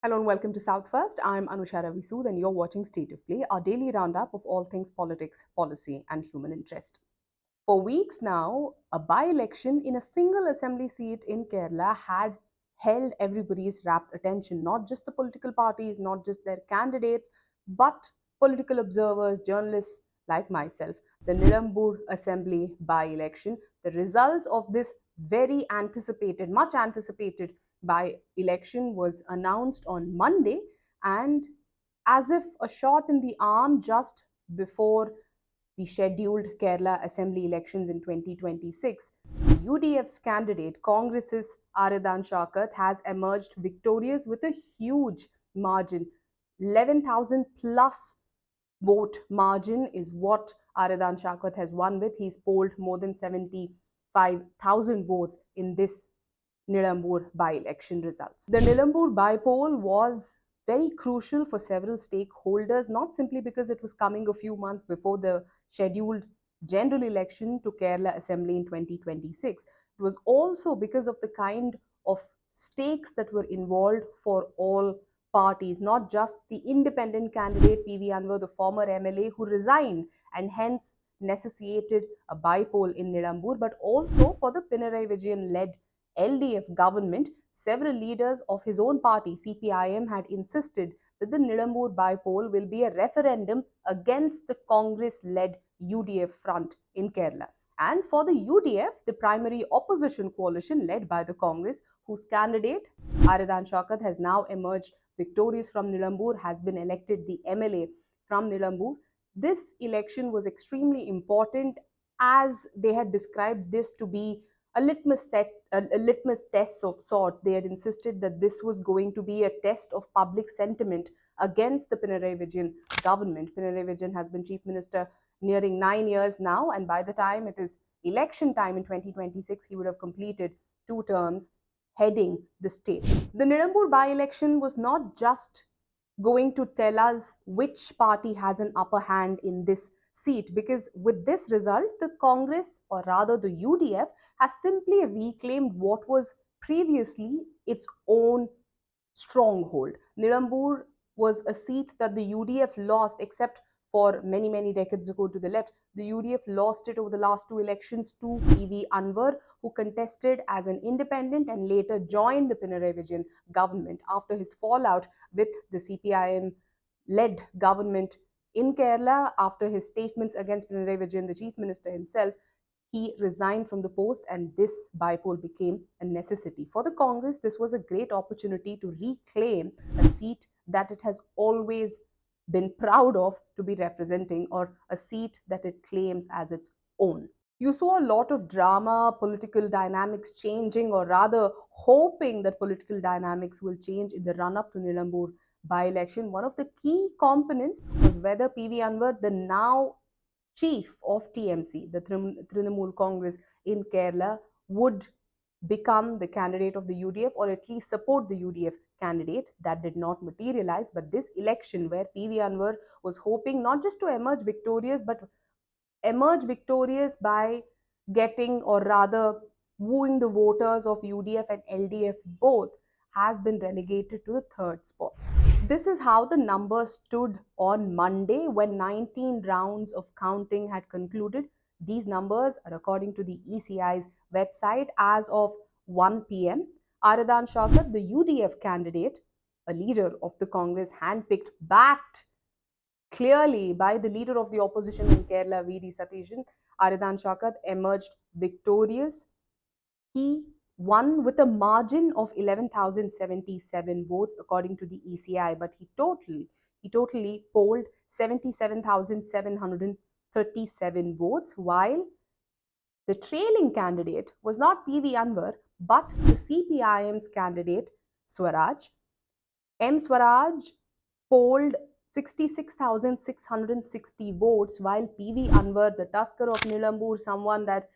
Hello and welcome to South First. I'm Anusha Ravi Sood and you're watching State of Play, our daily roundup of all things politics, policy, and human interest. For weeks now, a by-election in a single assembly seat in Kerala had held everybody's rapt attention, not just the political parties, not just their candidates, but political observers, journalists like myself. The Nilambur assembly by-election, the results of this very anticipated, much anticipated by-election was announced on Monday, and as if a shot in the arm just before the scheduled Kerala Assembly elections in 2026, UDF's candidate, Congress's Aradan Shaukat, has emerged victorious with a huge margin. 11,000 plus vote margin is what Aradan Shaukat has won with. He's polled more than 75,000 votes in this Nilambur by-election results. The Nilambur by-poll was very crucial for several stakeholders, not simply because it was coming a few months before the scheduled general election to Kerala Assembly in 2026. It was also because of the kind of stakes that were involved for all parties, not just the independent candidate PV Anwar, the former MLA who resigned and hence necessitated a by-poll in Nilambur, but also for the Pinarayi Vijayan-led LDF government. Several leaders of his own party, CPIM, had insisted that the Nilambur by-poll will be a referendum against the Congress-led UDF front in Kerala. And for the UDF, the primary opposition coalition led by the Congress, whose candidate, Aradan Shaukat, has now emerged victorious from Nilambur, has been elected the MLA from Nilambur. This election was extremely important, as they had described this to be a litmus test of sort. They had insisted that this was going to be a test of public sentiment against the Pinarayi Vijayan government. Pinarayi Vijayan has been chief minister nearing 9 years now, and by the time it is election time in 2026, he would have completed 2 terms heading the state. The Nilambur by-election was not just going to tell us which party has an upper hand in this seat, because with this result, the Congress, or rather the UDF, has simply reclaimed what was previously its own stronghold. Nilambur was a seat that the UDF lost, except for many, many decades ago to the left. The UDF lost it over the last 2 elections to PV Anwar, who contested as an independent and later joined the Pinarayi Vijayan government after his fallout with the CPIM led government in Kerala. After his statements against Pinarayi Vijayan, the chief minister himself, he resigned from the post, and this by-poll became a necessity. For the Congress, this was a great opportunity to reclaim a seat that it has always been proud of to be representing, or a seat that it claims as its own. You saw a lot of drama, political dynamics changing, or rather hoping that political dynamics will change in the run-up to Nilambur by-election. One of the key components was whether PV Anwar, the now chief of TMC, the Trinamool Congress in Kerala, would become the candidate of the UDF, or at least support the UDF candidate. That did not materialize. But this election, where PV Anwar was hoping not just to emerge victorious, but emerge victorious by getting, or rather wooing, the voters of UDF and LDF both, has been relegated to the 3rd spot. This is how the numbers stood on Monday when 19 rounds of counting had concluded. These numbers are according to the ECI's website as of 1 p.m. Aradan Shaukat, the UDF candidate, a leader of the Congress, handpicked, backed clearly by the leader of the opposition in Kerala, V.D. Satishan, Aradan Shaukat, emerged victorious. He won with a margin of 11,077 votes according to the ECI, but he totally polled 77,737 votes, while the trailing candidate was not PV Anwar, but the CPIM's candidate Swaraj. M. Swaraj polled 66,660 votes, while PV Anwar, the tusker of Nilambur, someone that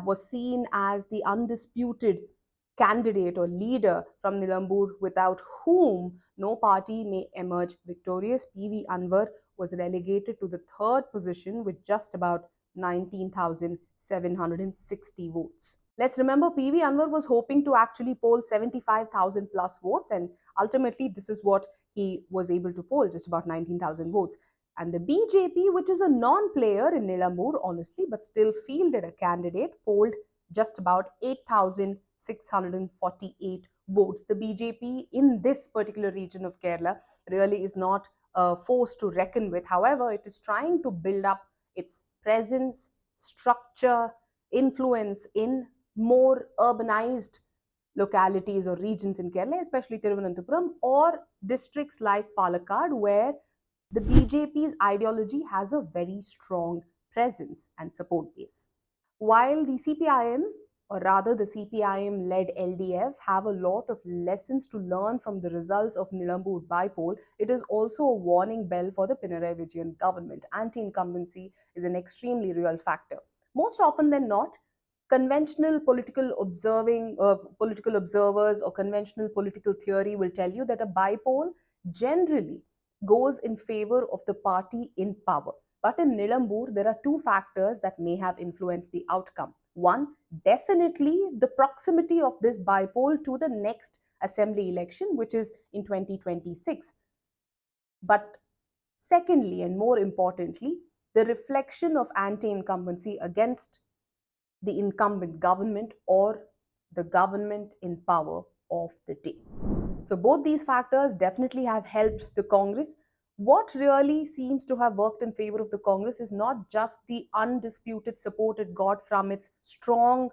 was seen as the undisputed candidate or leader from Nilambur, without whom no party may emerge victorious, PV Anwar was relegated to the 3rd position with just about 19,760 votes. Let's remember PV Anwar was hoping to actually poll 75,000 plus votes, and ultimately, this is what he was able to poll, just about 19,000 votes. And the BJP, which is a non player in Nilambur, honestly, but still fielded a candidate, polled just about 8,648 votes. The BJP in this particular region of Kerala really is not a force to reckon with. However, it is trying to build up its presence, structure, influence in more urbanized localities or regions in Kerala, especially Thiruvananthapuram, or districts like Palakkad, where the BJP's ideology has a very strong presence and support base. While the CPIM, or rather the CPIM led LDF, have a lot of lessons to learn from the results of Nilambur bypoll, it is also a warning bell for the Pinarayi Vijayan government. Anti incumbency is an extremely real factor. Most often than not, conventional political observers or conventional political theory will tell you that a bypoll generally goes in favor of the party in power. But in Nilambur, there are two factors that may have influenced the outcome. One, definitely the proximity of this bypoll to the next assembly election, which is in 2026. But secondly, and more importantly, the reflection of anti incumbency against the incumbent government or the government in power of the day. So, both these factors definitely have helped the Congress. What really seems to have worked in favor of the Congress is not just the undisputed support it got from its strong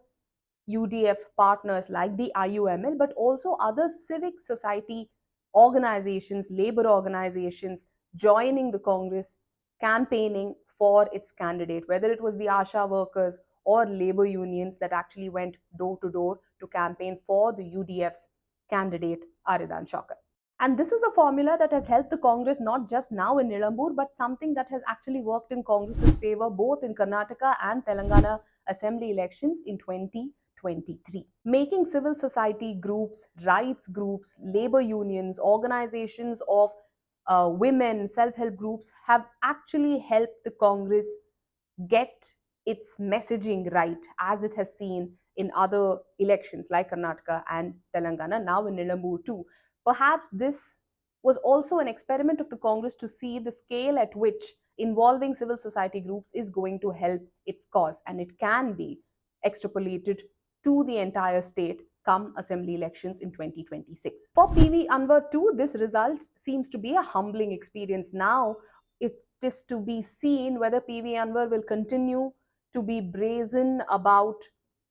UDF partners like the IUML, but also other civic society organizations, labor organizations joining the Congress, campaigning for its candidate, whether it was the ASHA workers or labor unions that actually went door to door to campaign for the UDF's candidate, Aridan Shaukar. And this is a formula that has helped the Congress not just now in Nilambur, but something that has actually worked in Congress's favor both in Karnataka and Telangana assembly elections in 2023. Making civil society groups, rights groups, labor unions, organizations of women, self help groups have actually helped the Congress get its messaging right, as it has seen in other elections like Karnataka and Telangana, now in Nilambur too. Perhaps this was also an experiment of the Congress to see the scale at which involving civil society groups is going to help its cause, and it can be extrapolated to the entire state come assembly elections in 2026. For PV Anwar too, this result seems to be a humbling experience. Now it is to be seen whether PV Anwar will continue to be brazen about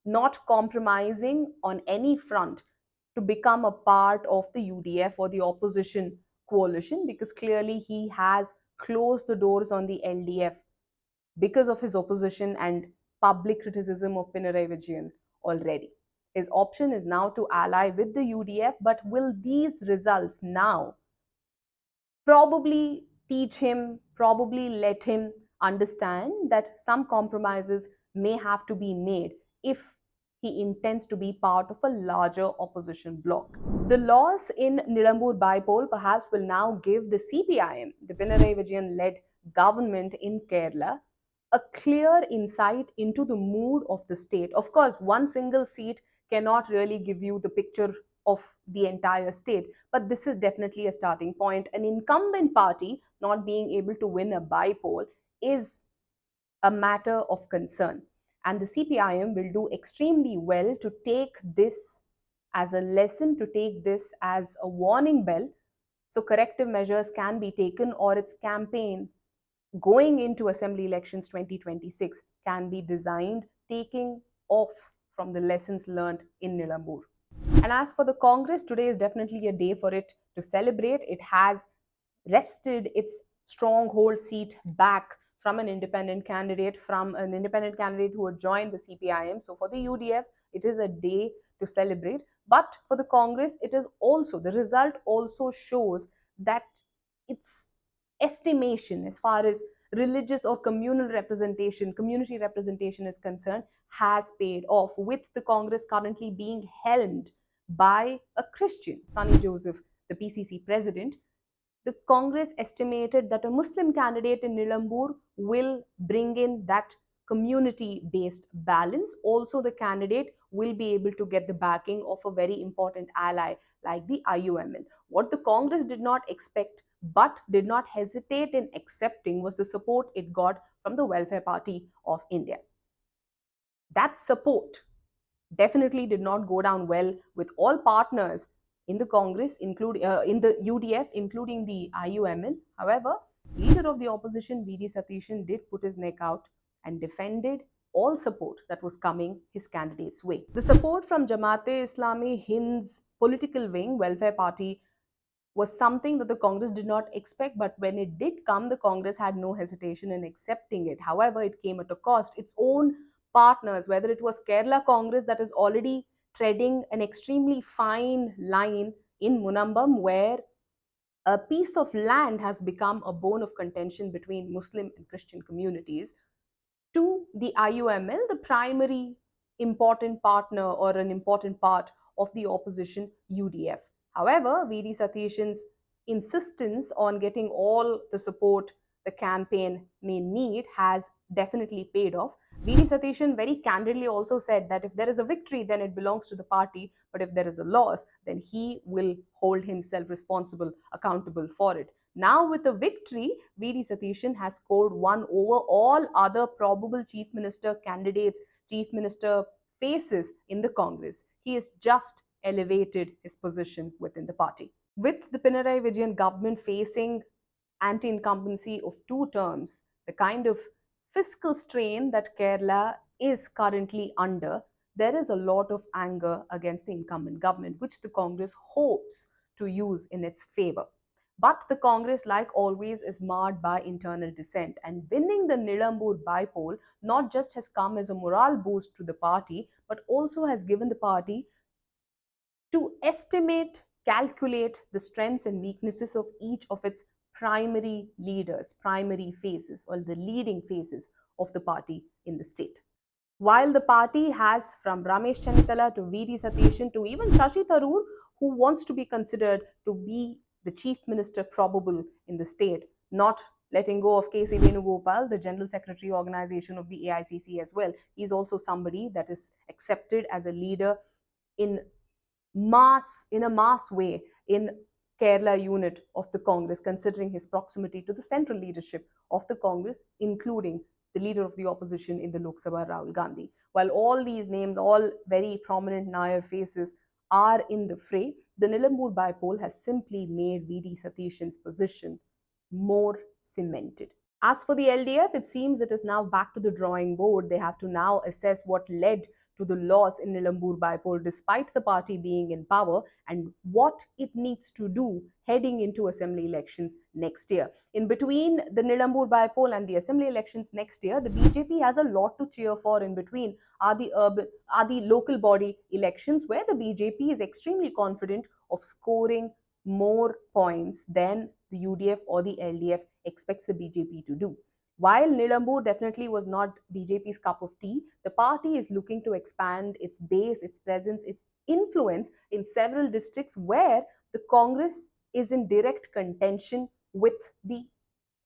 not compromising on any front to become a part of the UDF or the opposition coalition, because clearly he has closed the doors on the LDF because of his opposition and public criticism of Pinarayi Vijayan already. His option is now to ally with the UDF, but will these results now probably teach him, probably let him understand that some compromises may have to be made if he intends to be part of a larger opposition bloc. The loss in Nilambur bypoll perhaps will now give the CPIM, the Pinarayi Vijayan led government in Kerala, a clear insight into the mood of the state. Of course, one single seat cannot really give you the picture of the entire state, but this is definitely a starting point. An incumbent party not being able to win a bypoll is a matter of concern, and the CPIM will do extremely well to take this as a lesson, to take this as a warning bell, so corrective measures can be taken, or its campaign going into assembly elections 2026 can be designed taking off from the lessons learned in Nilambur. And as for the Congress, today is definitely a day for it to celebrate. It has wrested its stronghold seat back from an independent candidate, who had joined the CPIM. So for the UDF, it is a day to celebrate. But for the Congress, it is also, the result also shows that its estimation as far as religious or communal representation, community representation is concerned, has paid off, with the Congress currently being helmed by a Christian, Sunny Joseph, the PCC president. The Congress estimated that a Muslim candidate in Nilambur will bring in that community based balance. Also, the candidate will be able to get the backing of a very important ally like the IUML. What the Congress did not expect but did not hesitate in accepting was the support it got from the Welfare Party of India. That support definitely did not go down well with all partners in the Congress, including in the UDF, including the IUML. However, leader of the opposition, V.D. Satishan, did put his neck out and defended all support that was coming his candidate's way. The support from Jamaat-e-Islami, Hind's political wing, Welfare Party, was something that the Congress did not expect, but when it did come, the Congress had no hesitation in accepting it. However, it came at a cost. Its own partners, whether it was Kerala Congress that is already treading an extremely fine line in Munambam, where a piece of land has become a bone of contention between Muslim and Christian communities, to the IUML, the primary important partner or an important part of the opposition UDF. However, V.D. Satishan's insistence on getting all the support the campaign may need has definitely paid off. V.D. Satishan very candidly also said that if there is a victory, then it belongs to the party, but if there is a loss, then he will hold himself responsible, accountable for it. Now, with the victory, V.D. Satishan has scored one over all other probable chief minister candidates, chief minister faces in the Congress. He has just elevated his position within the party. With the Pinarayi Vijayan government facing anti-incumbency of 2 terms, the kind of fiscal strain that Kerala is currently under, there is a lot of anger against the incumbent government, which the Congress hopes to use in its favor. But the Congress, like always, is marred by internal dissent, and winning the Nilambur bypoll not just has come as a morale boost to the party, but also has given the party to estimate, calculate the strengths and weaknesses of each of its primary leaders, primary faces, or the leading faces of the party in the state. While the party has, from Ramesh Chennitala to V.D. Satishan to even Shashi Tharoor, who wants to be considered to be the chief minister probable in the state, not letting go of K.C. Venugopal, the general secretary organization of the AICC as well. He's also somebody that is accepted as a leader in a mass way in Kerala unit of the Congress, considering his proximity to the central leadership of the Congress, including the leader of the opposition in the Lok Sabha, Rahul Gandhi. While all these names, all very prominent Nair faces, are in the fray, the Nilambur bypoll has simply made V.D. Satishan's position more cemented. As for the LDF, it seems it is now back to the drawing board. They have to now assess what led to the loss in Nilambur bypoll despite the party being in power, and what it needs to do heading into assembly elections next year. In between the Nilambur bypoll and the assembly elections next year, the BJP has a lot to cheer for. In between are the local body elections, where the BJP is extremely confident of scoring more points than the UDF or the LDF expects the BJP to do. While Nilambur definitely was not BJP's cup of tea, the party is looking to expand its base, its presence, its influence in several districts where the Congress is in direct contention with the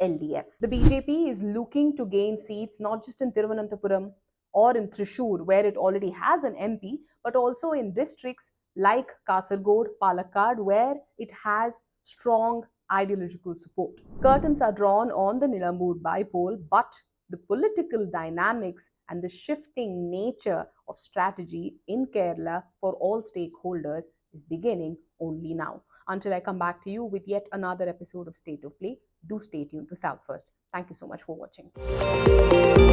LDF. The BJP is looking to gain seats not just in Thiruvananthapuram or in Thrissur, where it already has an MP, but also in districts like Kasargod, Palakkad, where it has strong ideological support. Curtains are drawn on the Nilambur bypoll, but the political dynamics and the shifting nature of strategy in Kerala for all stakeholders is beginning only now. Until I come back to you with yet another episode of State of Play, do stay tuned to South First. Thank you so much for watching.